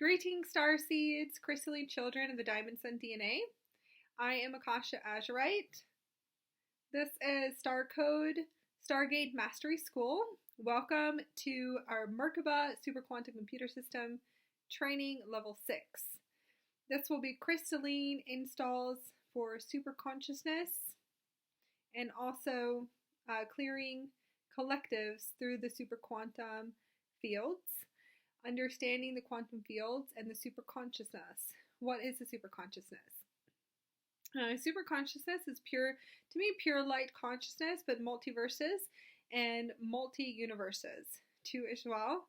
Greetings, Starseeds, Crystalline children of the Diamond Sun DNA. I am Akasha Azurite. This is Star Code Stargate Mastery School. Welcome to our Merkaba Super Quantum Computer System Training Level 6. This will be Crystalline installs for super consciousness and also clearing collectives through the super quantum fields. Understanding the quantum fields and the super consciousness. What is the super consciousness? Super consciousness is pure light consciousness, but multiverses and multi-universes too as well.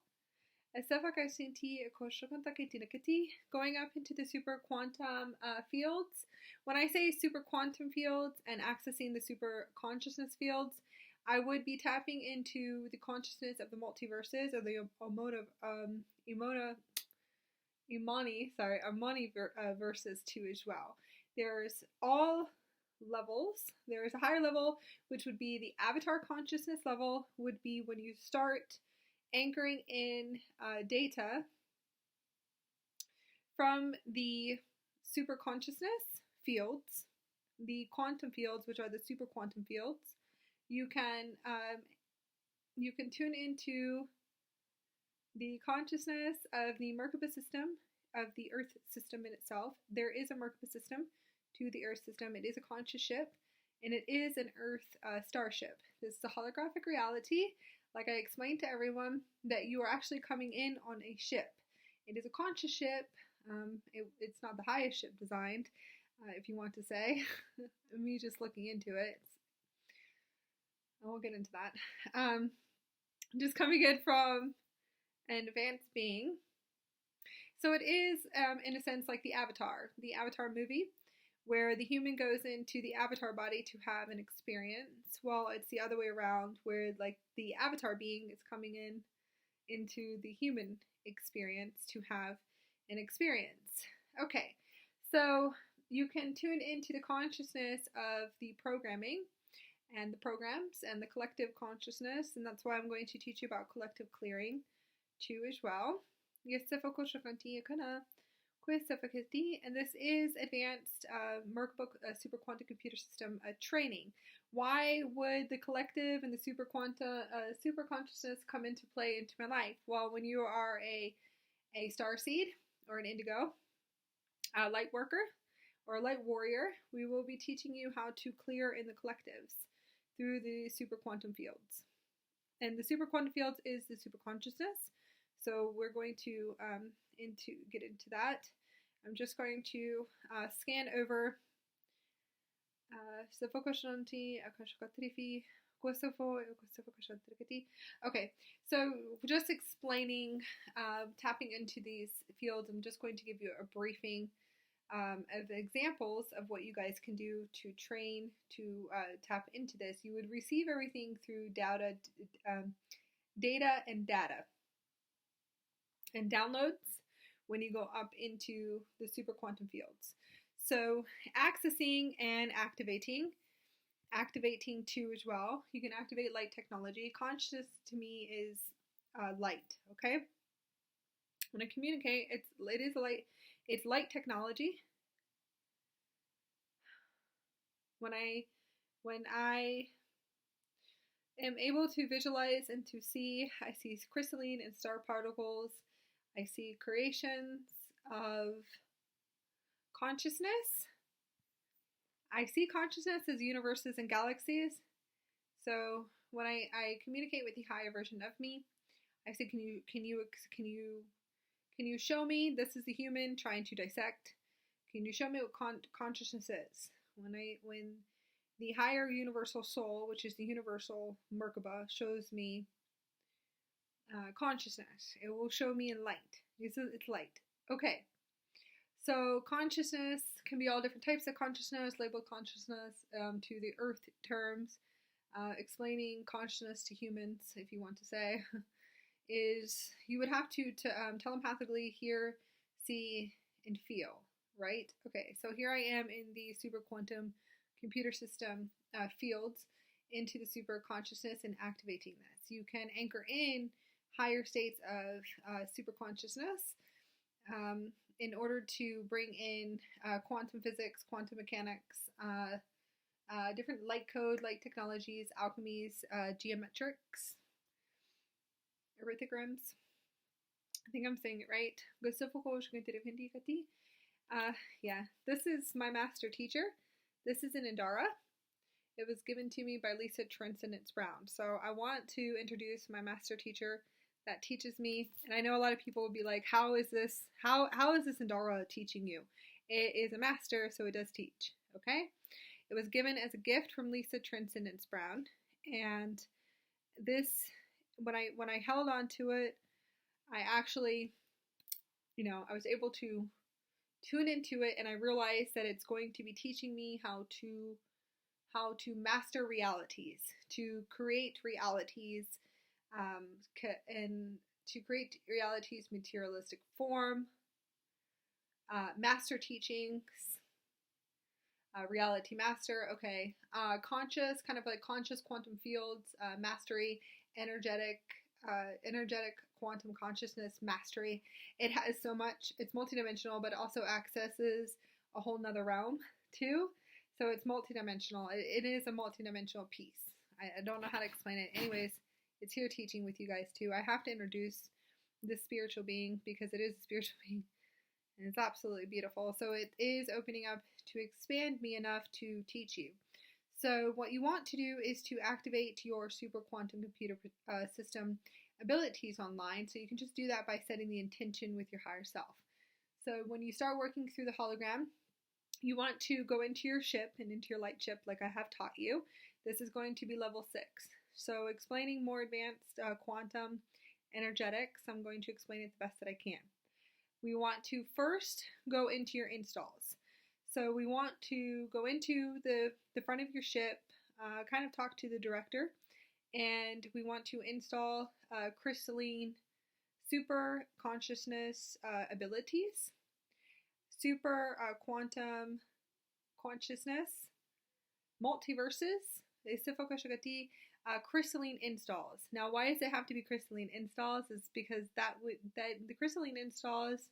Going up into the super quantum fields. When I say super quantum fields and accessing the super consciousness fields, I would be tapping into the consciousness of the multiverses or the Imani verses too as well. There's all levels. There's a higher level, which would be the avatar consciousness level, would be when you start anchoring in data from the super consciousness fields, the quantum fields, which are the super quantum fields. You can tune into the consciousness of the Merkaba system, of the Earth system in itself. There is a Merkaba system to the Earth system. It is a conscious ship, and it is an Earth starship. This is a holographic reality. Like I explained to everyone, that you are actually coming in on a ship. It is a conscious ship. It's not the highest ship designed, if you want to say. Me just looking into it. I won't get into that. Just coming in from an advanced being. So it is, in a sense, like the Avatar movie, where the human goes into the Avatar body to have an experience. Well, it's the other way around, where like the Avatar being is coming into the human experience to have an experience. Okay, so you can tune into the consciousness of the programming and the programs and the collective consciousness, and that's why I'm going to teach you about collective clearing too as well. And this is advanced Merkaba Super Quantum Computer System training. Why would the collective and the super consciousness come into play into my life? Well, when you are a starseed or an indigo, a light worker or a light warrior, we will be teaching you how to clear in the collectives through the super quantum fields. And the super quantum fields is the super consciousness. So we're going to get into that. I'm just going to scan over okay, so just explaining, tapping into these fields. I'm just going to give you a briefing of examples of what you guys can do to train to tap into this. You would receive everything through data and downloads when you go up into the super quantum fields. So accessing and activating too as well. You can activate light technology. Consciousness to me is light. Okay. When I communicate, it's light technology. When I am able to visualize and to see, I see crystalline and star particles. I see creations of consciousness. I see consciousness as universes and galaxies. So when I communicate with the higher version of me, I say, can you show me? This is the human trying to dissect. Can you show me what consciousness is? When the higher universal soul, which is the universal Merkaba, shows me consciousness, it will show me in light. It's light. Okay. So consciousness can be all different types of consciousness, labeled consciousness to the earth terms. Explaining consciousness to humans, if you want to say, is you would have to telepathically hear, see, and feel, right? Okay, so here I am in the super quantum computer system fields into the super consciousness and activating this. You can anchor in higher states of super consciousness in order to bring in quantum physics, quantum mechanics, different light code, light technologies, alchemies, geometrics, arithmograms. I think I'm saying it right. Yeah, this is my master teacher. This is an Indara. It was given to me by Lisa Transcendence Brown. So I want to introduce my master teacher that teaches me. And I know a lot of people would be like, how is this Indara teaching you? It is a master, so it does teach. Okay? It was given as a gift from Lisa Transcendence Brown. And this, when I held on to it, I actually, I was able to tune into it, and I realized that it's going to be teaching me how to master realities, to create realities, and to create realities materialistic form, master teachings, reality master, okay, conscious, kind of like conscious quantum fields, mastery, energetic quantum consciousness mastery. It has so much. It's multidimensional, but it also accesses a whole nother realm too. So it's multidimensional. It is a multidimensional piece. I don't know how to explain it. Anyways, it's here teaching with you guys too. I have to introduce this spiritual being because it is a spiritual being, and it's absolutely beautiful. So it is opening up to expand me enough to teach you. So what you want to do is to activate your super quantum computer system abilities online. So you can just do that by setting the intention with your higher self. So when you start working through the hologram, you want to go into your ship and into your light ship like I have taught you. This is going to be level 6. So explaining more advanced quantum energetics, I'm going to explain it the best that I can. We want to first go into your installs. So we want to go into the front of your ship, kind of talk to the director, and we want to install crystalline super consciousness abilities, super quantum consciousness, multiverses, crystalline installs. Now, why does it have to be crystalline installs? Is because the crystalline installs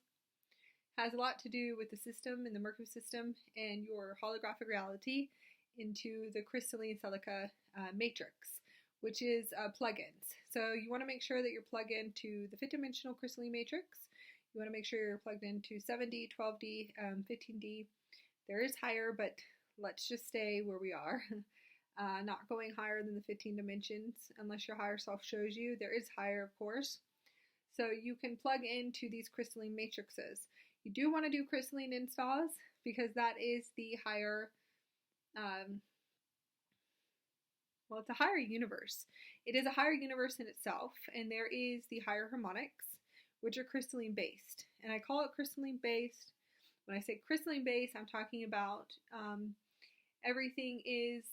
has a lot to do with the system and the Mercury system and your holographic reality into the crystalline silica matrix, which is plugins. So you want to make sure that you're plugged into the 5th dimensional crystalline matrix. You want to make sure you're plugged into 7D, 12D, 15D. There is higher, but let's just stay where we are. Not going higher than the 15 dimensions unless your higher self shows you. There is higher, of course. So you can plug into these crystalline matrices. You do want to do crystalline installs because that is the higher, it's a higher universe. It is a higher universe in itself, and there is the higher harmonics, which are crystalline based. And I call it crystalline based. When I say crystalline based, I'm talking about everything is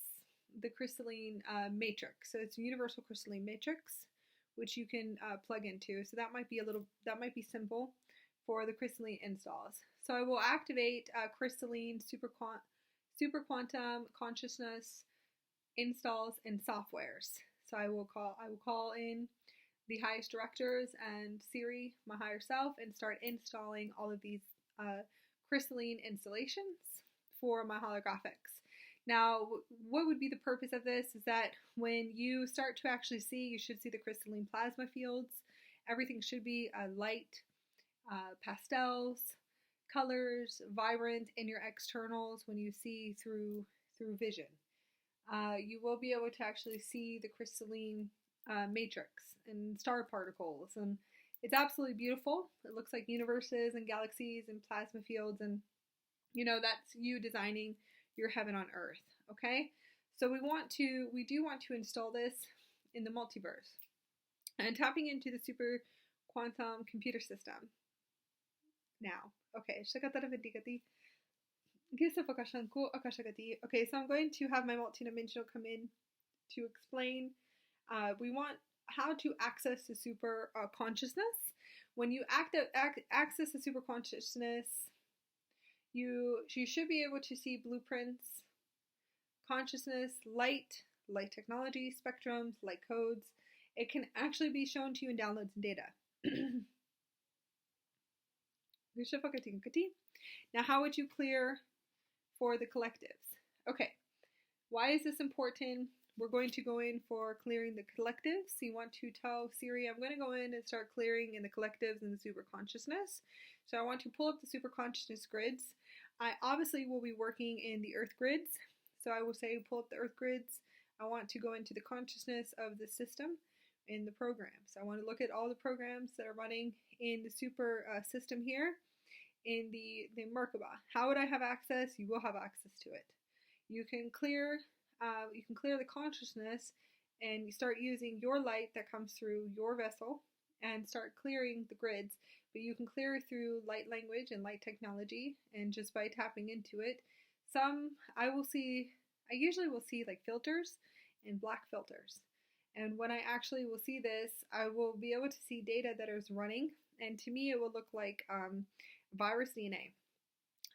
the crystalline matrix. So it's a universal crystalline matrix, which you can plug into. So that might be simple for the crystalline installs. So I will activate crystalline super quantum consciousness installs and softwares. So I will call in the highest directors and Siri, my higher self, and start installing all of these crystalline installations for my holographics. Now, what would be the purpose of this is that when you start to actually see, you should see the crystalline plasma fields. Everything should be light, pastels, colors, vibrant in your externals when you see through vision. You will be able to actually see the crystalline matrix and star particles, and it's absolutely beautiful. It looks like universes and galaxies and plasma fields, and that's you designing your heaven on earth. Okay, so we do want to install this in the multiverse and tapping into the super quantum computer system. Now, okay, okay, so I'm going to have my multidimensional come in to explain. We want how to access the super consciousness. When you access the super consciousness, you should be able to see blueprints, consciousness, light technology, spectrums, light codes. It can actually be shown to you in downloads and data. Now, how would you clear for the collectives? Okay, why is this important? We're going to go in for clearing the collectives. So you want to tell Siri, I'm going to go in and start clearing in the collectives and the super consciousness. So I want to pull up the super consciousness grids. I obviously will be working in the earth grids. So I will say pull up the earth grids. I want to go into the consciousness of the system in the programs. I want to look at all the programs that are running in the super system here in the Merkaba. How would I have access? You will have access to it. You can clear the consciousness and you start using your light that comes through your vessel and start clearing the grids. But you can clear through light language and light technology and just by tapping into it. I usually will see like filters and black filters. And when I actually will see this, I will be able to see data that is running. And to me, it will look like virus DNA.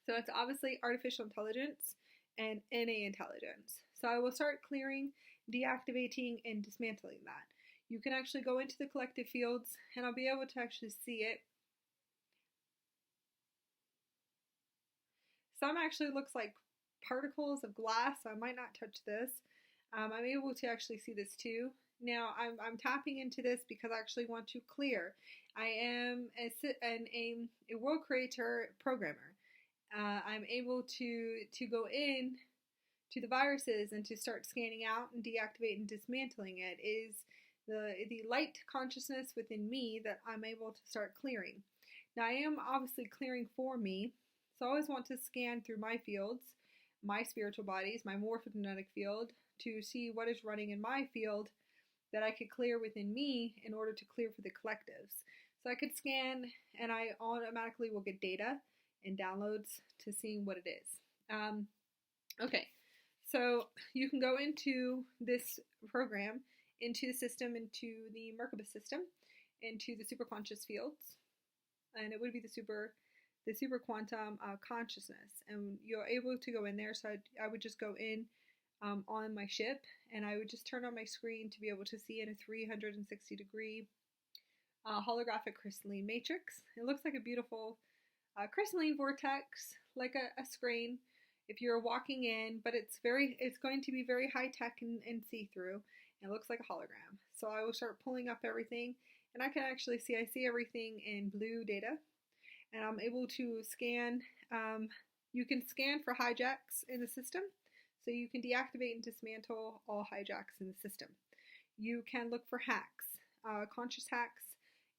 So it's obviously artificial intelligence and NA intelligence. So I will start clearing, deactivating, and dismantling that. You can actually go into the collective fields, and I'll be able to actually see it. Some actually looks like particles of glass, so I might not touch this. I'm able to actually see this too. Now, I'm tapping into this because I actually want to clear. I am a world creator programmer. I'm able to go in to the viruses and to start scanning out and deactivating and dismantling it. Is the light consciousness within me that I'm able to start clearing. Now, I am obviously clearing for me, so I always want to scan through my fields, my spiritual bodies, my morphogenetic field, to see what is running in my field that I could clear within me in order to clear for the collectives. So I could scan and I automatically will get data and downloads to seeing what it is. Okay, so you can go into this program, into the system, into the Merkaba system, into the superconscious fields, and it would be the super quantum consciousness, and you're able to go in there. So I would just go in on my ship, and I would just turn on my screen to be able to see in a 360 degree holographic crystalline matrix. It looks like a beautiful crystalline vortex, like a screen if you're walking in, but it's going to be very high tech and see-through, and it looks like a hologram. So I will start pulling up everything, and I can actually see everything in blue data, and I'm able to scan. You can scan for hijacks in the system. So you can deactivate and dismantle all hijacks in the system. You can look for hacks, conscious hacks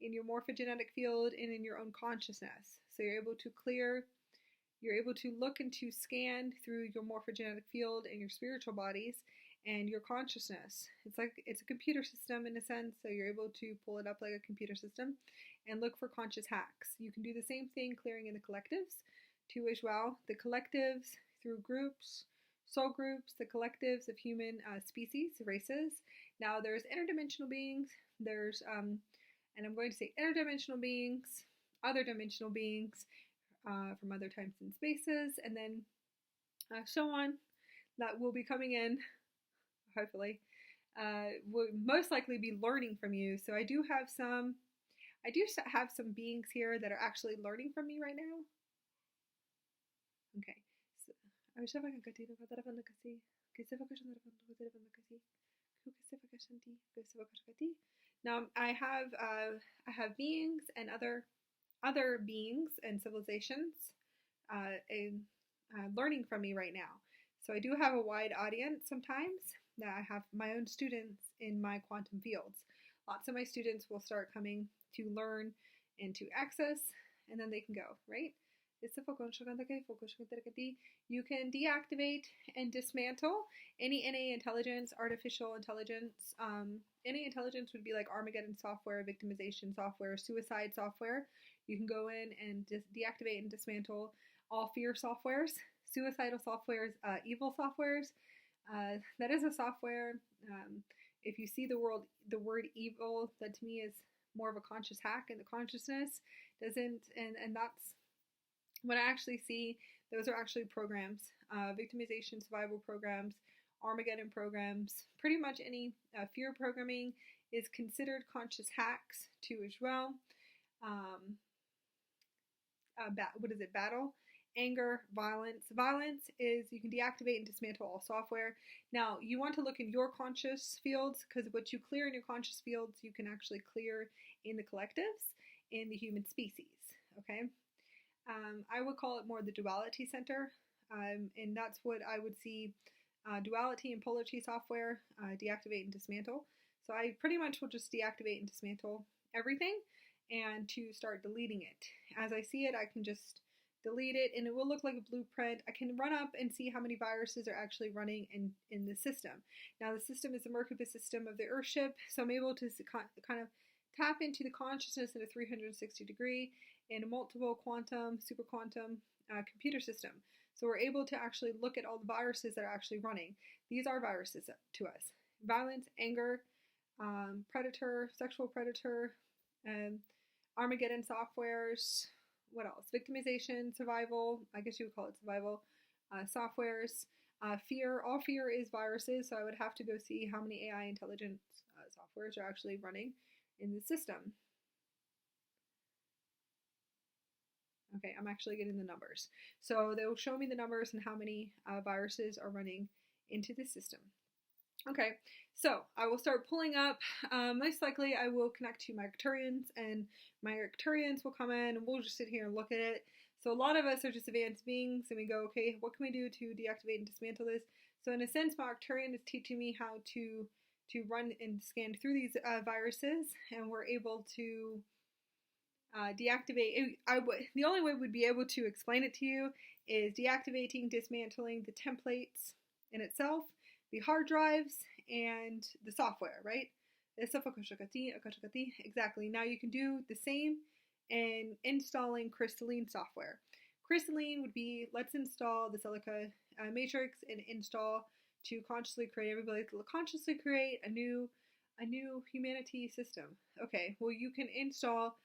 in your morphogenetic field and in your own consciousness. So you're able to look and to scan through your morphogenetic field and your spiritual bodies and your consciousness. It's a computer system in a sense, so you're able to pull it up like a computer system and look for conscious hacks. You can do the same thing clearing in the collectives too as well. The collectives through groups, soul groups, the collectives of human species, races. Now there's interdimensional beings, there's, and I'm going to say interdimensional beings, other dimensional beings from other times and spaces, and then so on, that will be coming in, hopefully, will most likely be learning from you. So I do have some beings here that are actually learning from me right now. Okay. Now I have beings and other beings and civilizations learning from me right now. So I do have a wide audience sometimes. That I have my own students in my quantum fields. Lots of my students will start coming to learn and to access, and then they can go, right? You can deactivate and dismantle any NA intelligence, artificial intelligence. NA intelligence would be like Armageddon software, victimization software, suicide software. You can go in and deactivate and dismantle all fear softwares, suicidal softwares, evil softwares. That is a software. If you see the word evil, that to me is more of a conscious hack, and the consciousness doesn't, and that's what I actually see. Those are actually programs, victimization, survival programs, Armageddon programs. Pretty much any fear programming is considered conscious hacks too as well. what is it? Battle, anger, violence. Violence is you can deactivate and dismantle all software. Now, you want to look in your conscious fields, because what you clear in your conscious fields, you can actually clear in the collectives, in the human species, okay? I would call it more the duality center, and that's what I would see, duality and polarity software, deactivate and dismantle. So I pretty much will just deactivate and dismantle everything, and to start deleting it. As I see it, I can just delete it, and it will look like a blueprint. I can run up and see how many viruses are actually running in the system. Now, the system is the Merkaba system of the Earthship, so I'm able to kind of tap into the consciousness in a 360 degree in a multiple quantum, super quantum computer system. So we're able to actually look at all the viruses that are actually running. These are viruses to us. Violence, anger, predator, sexual predator, Armageddon softwares, what else? Victimization, survival, I guess you would call it survival, softwares, fear. All fear is viruses, so I would have to go see how many AI intelligence softwares are actually running in the system. Okay, I'm actually getting the numbers. So they'll show me the numbers and how many viruses are running into the system. Okay, so I will start pulling up. Most likely I will connect to my Arcturians, and my Arcturians will come in and we'll just sit here and look at it. So a lot of us are just advanced beings, and we go, okay, what can we do to deactivate and dismantle this? So in a sense, my Arcturian is teaching me how to run and scan through these viruses, and we're able to deactivate. The only way we'd be able to explain it to you is deactivating, dismantling the templates in itself, the hard drives, and the software, right? Exactly. Now you can do the same in installing Crystalline software. Crystalline would be, let's install the Silica matrix and install to consciously create a new humanity system. Okay, well, you can install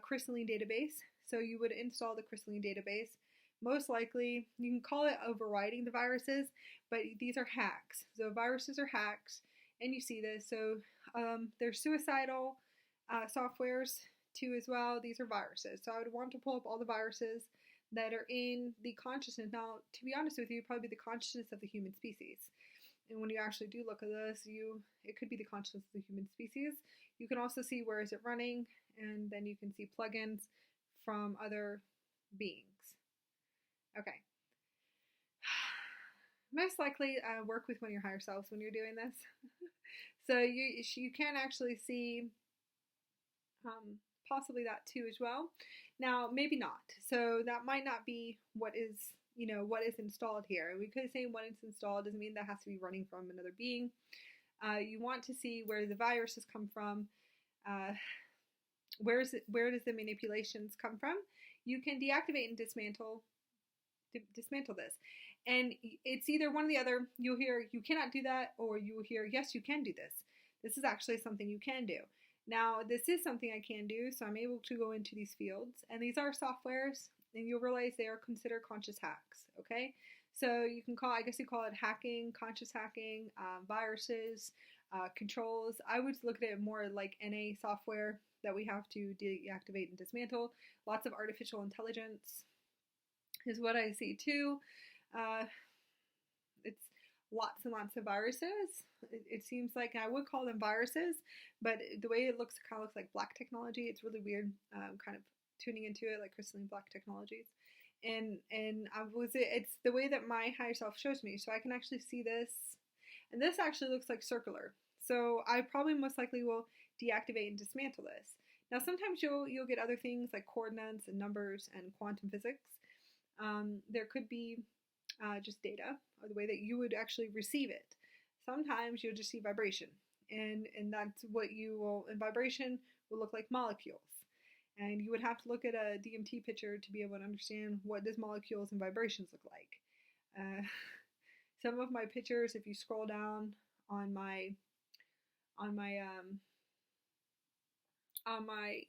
Crystalline database. So you would install the Crystalline database. Most likely, you can call it overriding the viruses, but these are hacks. So viruses are hacks, and you see this. So there's suicidal softwares too as well. These are viruses. So I would want to pull up all the viruses that are in the consciousness. Now, to be honest with you, probably the consciousness of the human species. And when you actually do look at this, it could be the consciousness of the human species. You can also see where is it running, and then you can see plugins from other beings. Okay. Most likely work with one of your higher selves when you're doing this. So you can actually see possibly that too as well. Now, maybe not. So that might not be what is installed here. We could say when it's installed doesn't mean that has to be running from another being. You want to see where the viruses come from. Where does the manipulations come from? You can deactivate and dismantle this, and it's either one or the other. You'll hear you cannot do that, or you will hear yes, you can do this. This is actually something you can do. Now, this is something I can do, so I'm able to go into these fields, and these are softwares, and you'll realize they are considered conscious hacks. Okay, so you can call it hacking, conscious hacking, viruses, controls. I would look at it more like NA software that we have to deactivate and dismantle. Lots of artificial intelligence is what I see too. It's lots and lots of viruses. It seems like, I would call them viruses, but the way it looks, it kind of looks like black technology. It's really weird, kind of tuning into it like crystalline black technologies. And it's the way that my higher self shows me. So I can actually see this, and this actually looks like circular. So I probably most likely will deactivate and dismantle this. Now, sometimes you'll get other things like coordinates and numbers and quantum physics. There could be just data, or the way that you would actually receive it. Sometimes you'll just see vibration, and that's what you will, and vibration will look like molecules. And you would have to look at a DMT picture to be able to understand what does molecules and vibrations look like. Some of my pictures, if you scroll down on my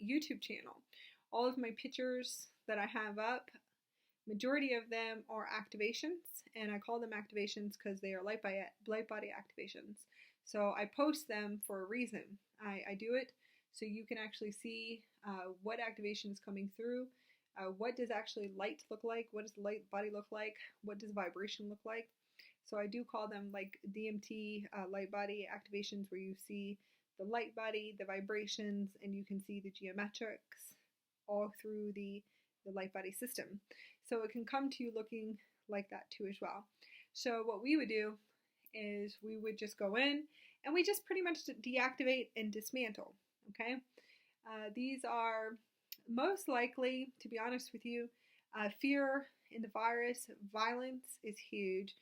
YouTube channel, all of my pictures that I have up, majority of them are activations, and I call them activations because they are light body activations. So I post them for a reason. I do it so you can actually see what activation is coming through. What does actually light look like? What does the light body look like? What does vibration look like? So I do call them like DMT light body activations, where you see the light body, the vibrations, and you can see the geometrics all through the light body system. So it can come to you looking like that too as well. So what we would do is we would just go in and we just pretty much deactivate and dismantle. Okay, these are most likely, to be honest with you, fear in the virus, violence is huge.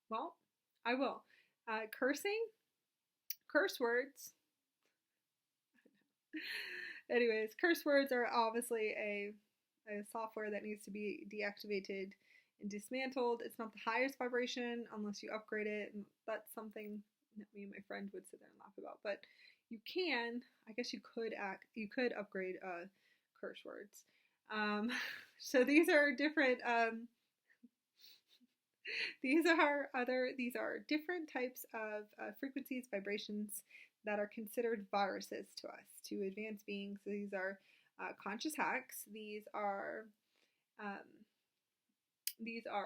Well, I will. Cursing, curse words. Anyways, curse words are obviously a software that needs to be deactivated and dismantled. It's not the highest vibration unless you upgrade it, and that's something that me and my friend would sit there and laugh about. But you can, I guess you could upgrade curse words. So these are different. These are different types of frequencies, vibrations that are considered viruses to us, to advanced beings. So these are conscious hacks. These are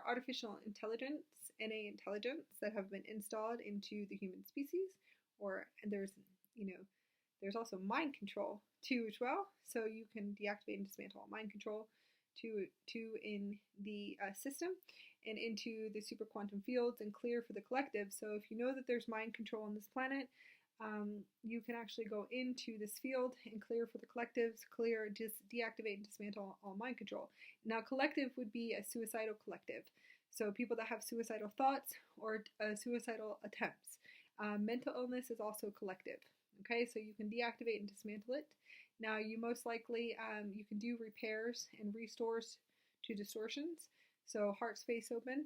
artificial intelligence, NA intelligence, that have been installed into the human species. Or there's also mind control too as well. So you can deactivate and dismantle all mind control to in the system and into the super quantum fields and clear for the collective. So if you know that there's mind control on this planet, you can actually go into this field and clear for the collectives, just deactivate and dismantle all mind control. Now, collective would be a suicidal collective. So people that have suicidal thoughts or suicidal attempts. Mental illness is also collective. Okay, so you can deactivate and dismantle it. Now, you most likely, you can do repairs and restores to distortions. So heart space open,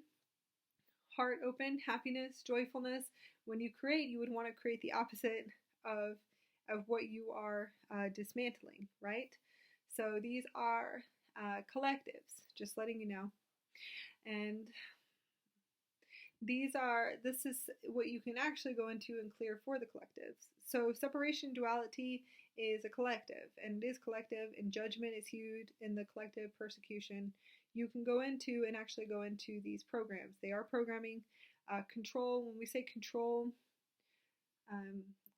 heart open, happiness, joyfulness. When you create, you would want to create the opposite of what you are dismantling, right? So these are collectives, just letting you know. And this is what you can actually go into and clear for the collectives. So separation duality is a collective, and it is collective, and judgment is huge in the collective persecution. You can go into and actually go into these programs. They are programming. Control, when we say control,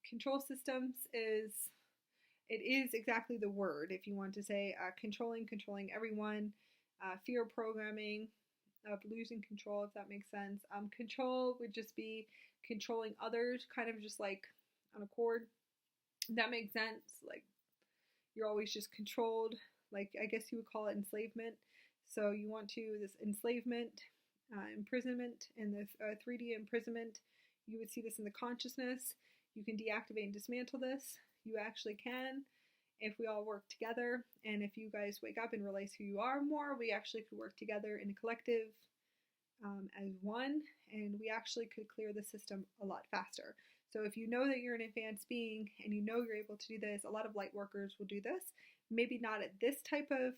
control systems it is exactly the word. If you want to say controlling everyone, fear programming, of losing control, if that makes sense. Control would just be controlling others, kind of just like on a cord. That makes sense. Like you're always just controlled. Like I guess you would call it enslavement. So you want to this enslavement, imprisonment, and this 3D imprisonment. You would see this in the consciousness. You can deactivate and dismantle this. You actually can. If we all work together, and if you guys wake up and realize who you are more, we actually could work together in a collective as one, and we actually could clear the system a lot faster. So if you know that you're an advanced being and you know you're able to do this, a lot of light workers will do this. Maybe not at this type of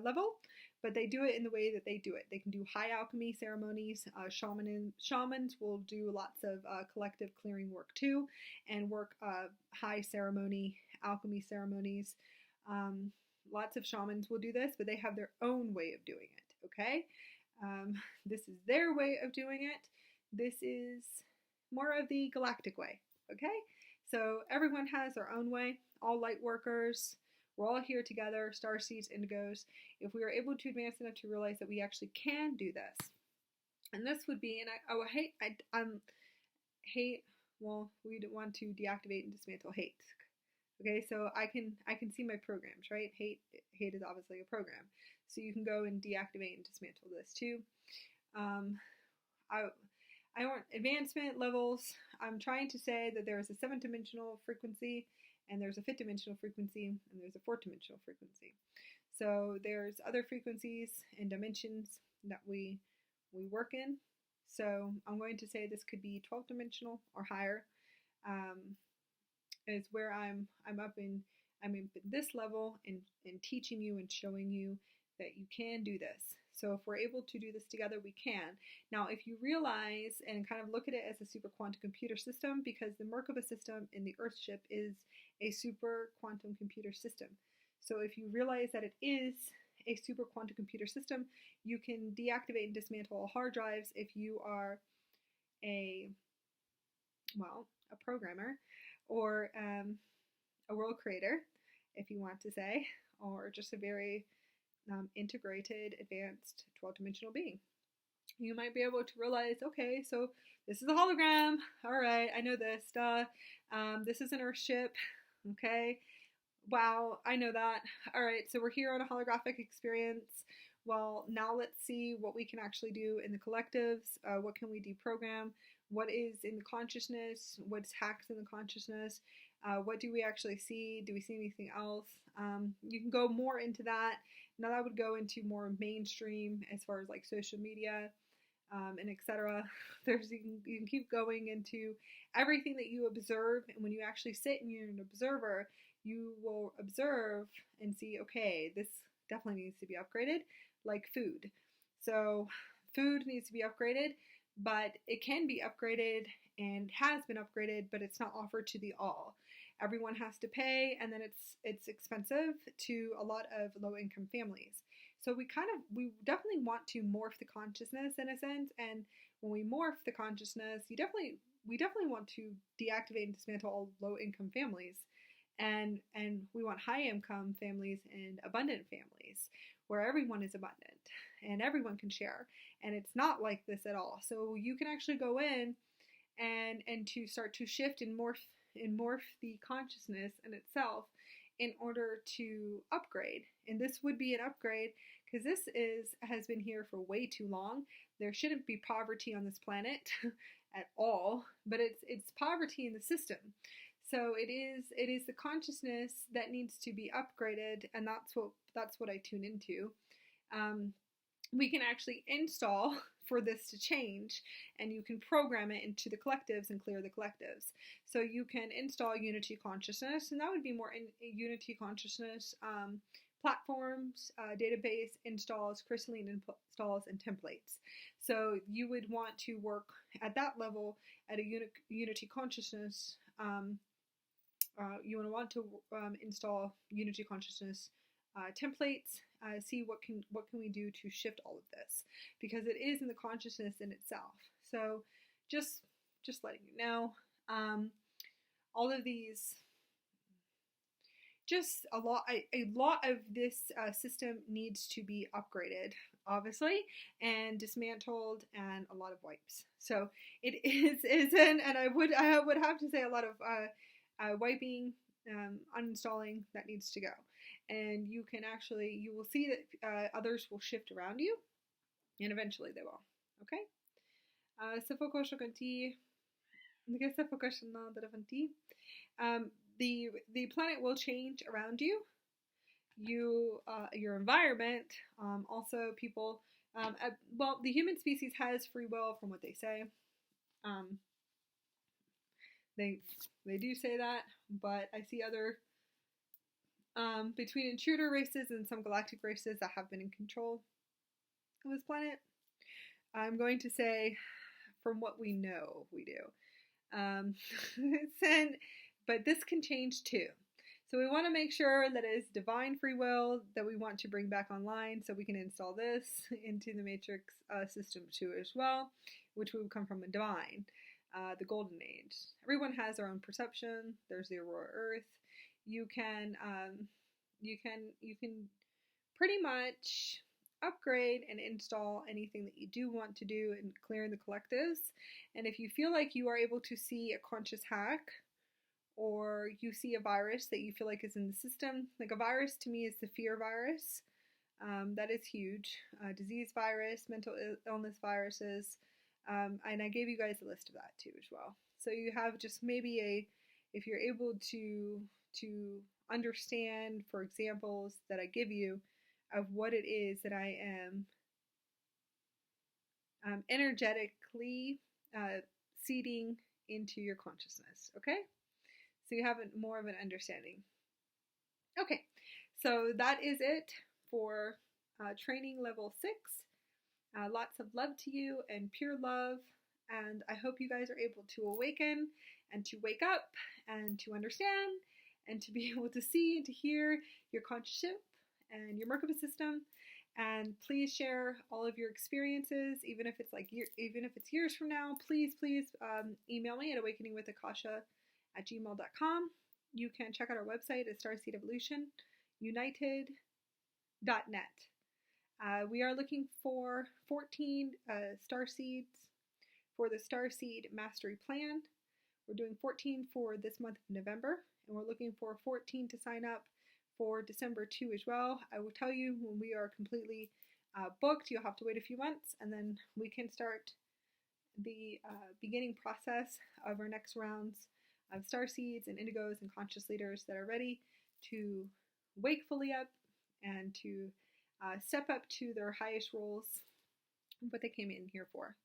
level, but they do it in the way that they do it. They can do high alchemy ceremonies. Shamans will do lots of collective clearing work too, and work high ceremony, alchemy ceremonies. Lots of shamans will do this, but they have their own way of doing it, okay? This is their way of doing it. This is more of the galactic way, okay? So everyone has their own way. All light workers, we're all here together, Starseeds, Indigos. If we are able to advance enough to realize that we actually can do this, and this would be, and hate. Well, we'd want to deactivate and dismantle hate. Okay, so I can see my programs, right? Hate is obviously a program, so you can go and deactivate and dismantle this too. I want advancement levels. I'm trying to say that there is a 7th-dimensional frequency, and there's a 5th-dimensional frequency, and there's a 4th-dimensional frequency. So there's other frequencies and dimensions that we work in. So I'm going to say this could be 12th-dimensional or higher. Is where I'm in this level and teaching you and showing you that you can do this. So if we're able to do this together, we can. Now, if you realize and kind of look at it as a super quantum computer system, because the Merkaba system in the Earthship is a super quantum computer system. So if you realize that it is a super quantum computer system, you can deactivate and dismantle all hard drives if you are a programmer or a world creator, if you want to say, or just a very integrated, advanced 12-dimensional being. You might be able to realize, okay, so this is a hologram. All right, I know this. This is an Earthship. Okay. Wow, I know that. All right, so we're here on a holographic experience. Well, now let's see what we can actually do in the collectives. What can we deprogram? What is in the consciousness? What's hacks in the consciousness? What do we actually see? Do we see anything else? You can go more into that. Now that would go into more mainstream as far as like social media and etc. You can keep going into everything that you observe, and when you actually sit and you're an observer, you will observe and see, okay, this definitely needs to be upgraded, like food. So food needs to be upgraded, but it can be upgraded and has been upgraded, but it's not offered to the all. Everyone has to pay, and then it's expensive to a lot of low-income families. So we definitely want to morph the consciousness in a sense, and when we morph the consciousness, we definitely want to deactivate and dismantle all low-income families, and we want high-income families and abundant families where everyone is abundant and everyone can share, and it's not like this at all. So you can actually go in and to start to shift and morph the consciousness in itself in order to upgrade. And this would be an upgrade because this has been here for way too long. There shouldn't be poverty on this planet at all, but it's poverty in the system. So it is the consciousness that needs to be upgraded, and that's what I tune into. We can actually install for this to change, and you can program it into the collectives and clear the collectives. So you can install Unity Consciousness, and that would be more in Unity Consciousness platforms, database installs, Crystalline installs, and templates. So you would want to work at that level at a Unity Consciousness. You want to install Unity Consciousness templates. See what can we do to shift all of this, because it is in the consciousness in itself. So just letting you know, all of these, just a lot of this system needs to be upgraded, obviously, and dismantled, and a lot of wipes. So it isn't, and I would have to say a lot of wiping, uninstalling that needs to go. And you will see that others will shift around you, and eventually they will. Okay? The planet will change around you. Your environment, also people. The human species has free will, from what they say. They do say that, but I see other. Between intruder races and some galactic races that have been in control of this planet. I'm going to say, from what we know, we do. But this can change too. So we want to make sure that it is divine free will that we want to bring back online, so we can install this into the matrix system too as well, which would come from a divine, the golden age. Everyone has their own perception. There's the Aurora Earth. You can pretty much upgrade and install anything that you do want to do in clearing the collectives. And if you feel like you are able to see a conscious hack, or you see a virus that you feel like is in the system, like a virus to me is the fear virus. That is huge. Disease virus, mental illness viruses, and I gave you guys a list of that too as well. So you have just maybe if you're able to understand, for examples that I give you of what it is that I am energetically seeding into your consciousness, okay? So you have more of an understanding. Okay, so that is it for training level 6. Lots of love to you and pure love. And I hope you guys are able to awaken and to wake up and to understand and to be able to see and to hear your conscious ship and your Merkaba system. And please share all of your experiences, even if it's years from now. Please email me at awakeningwithakasha@gmail.com. You can check out our website at Starseed Evolution United.net. We are looking for 14 Starseeds for the Starseed Mastery Plan. We're doing 14 for this month of November, and we're looking for 14 to sign up for December 2 as well. I will tell you when we are completely booked. You'll have to wait a few months, and then we can start the beginning process of our next rounds of Starseeds and Indigos and Conscious Leaders that are ready to wake fully up and to step up to their highest roles, what they came in here for.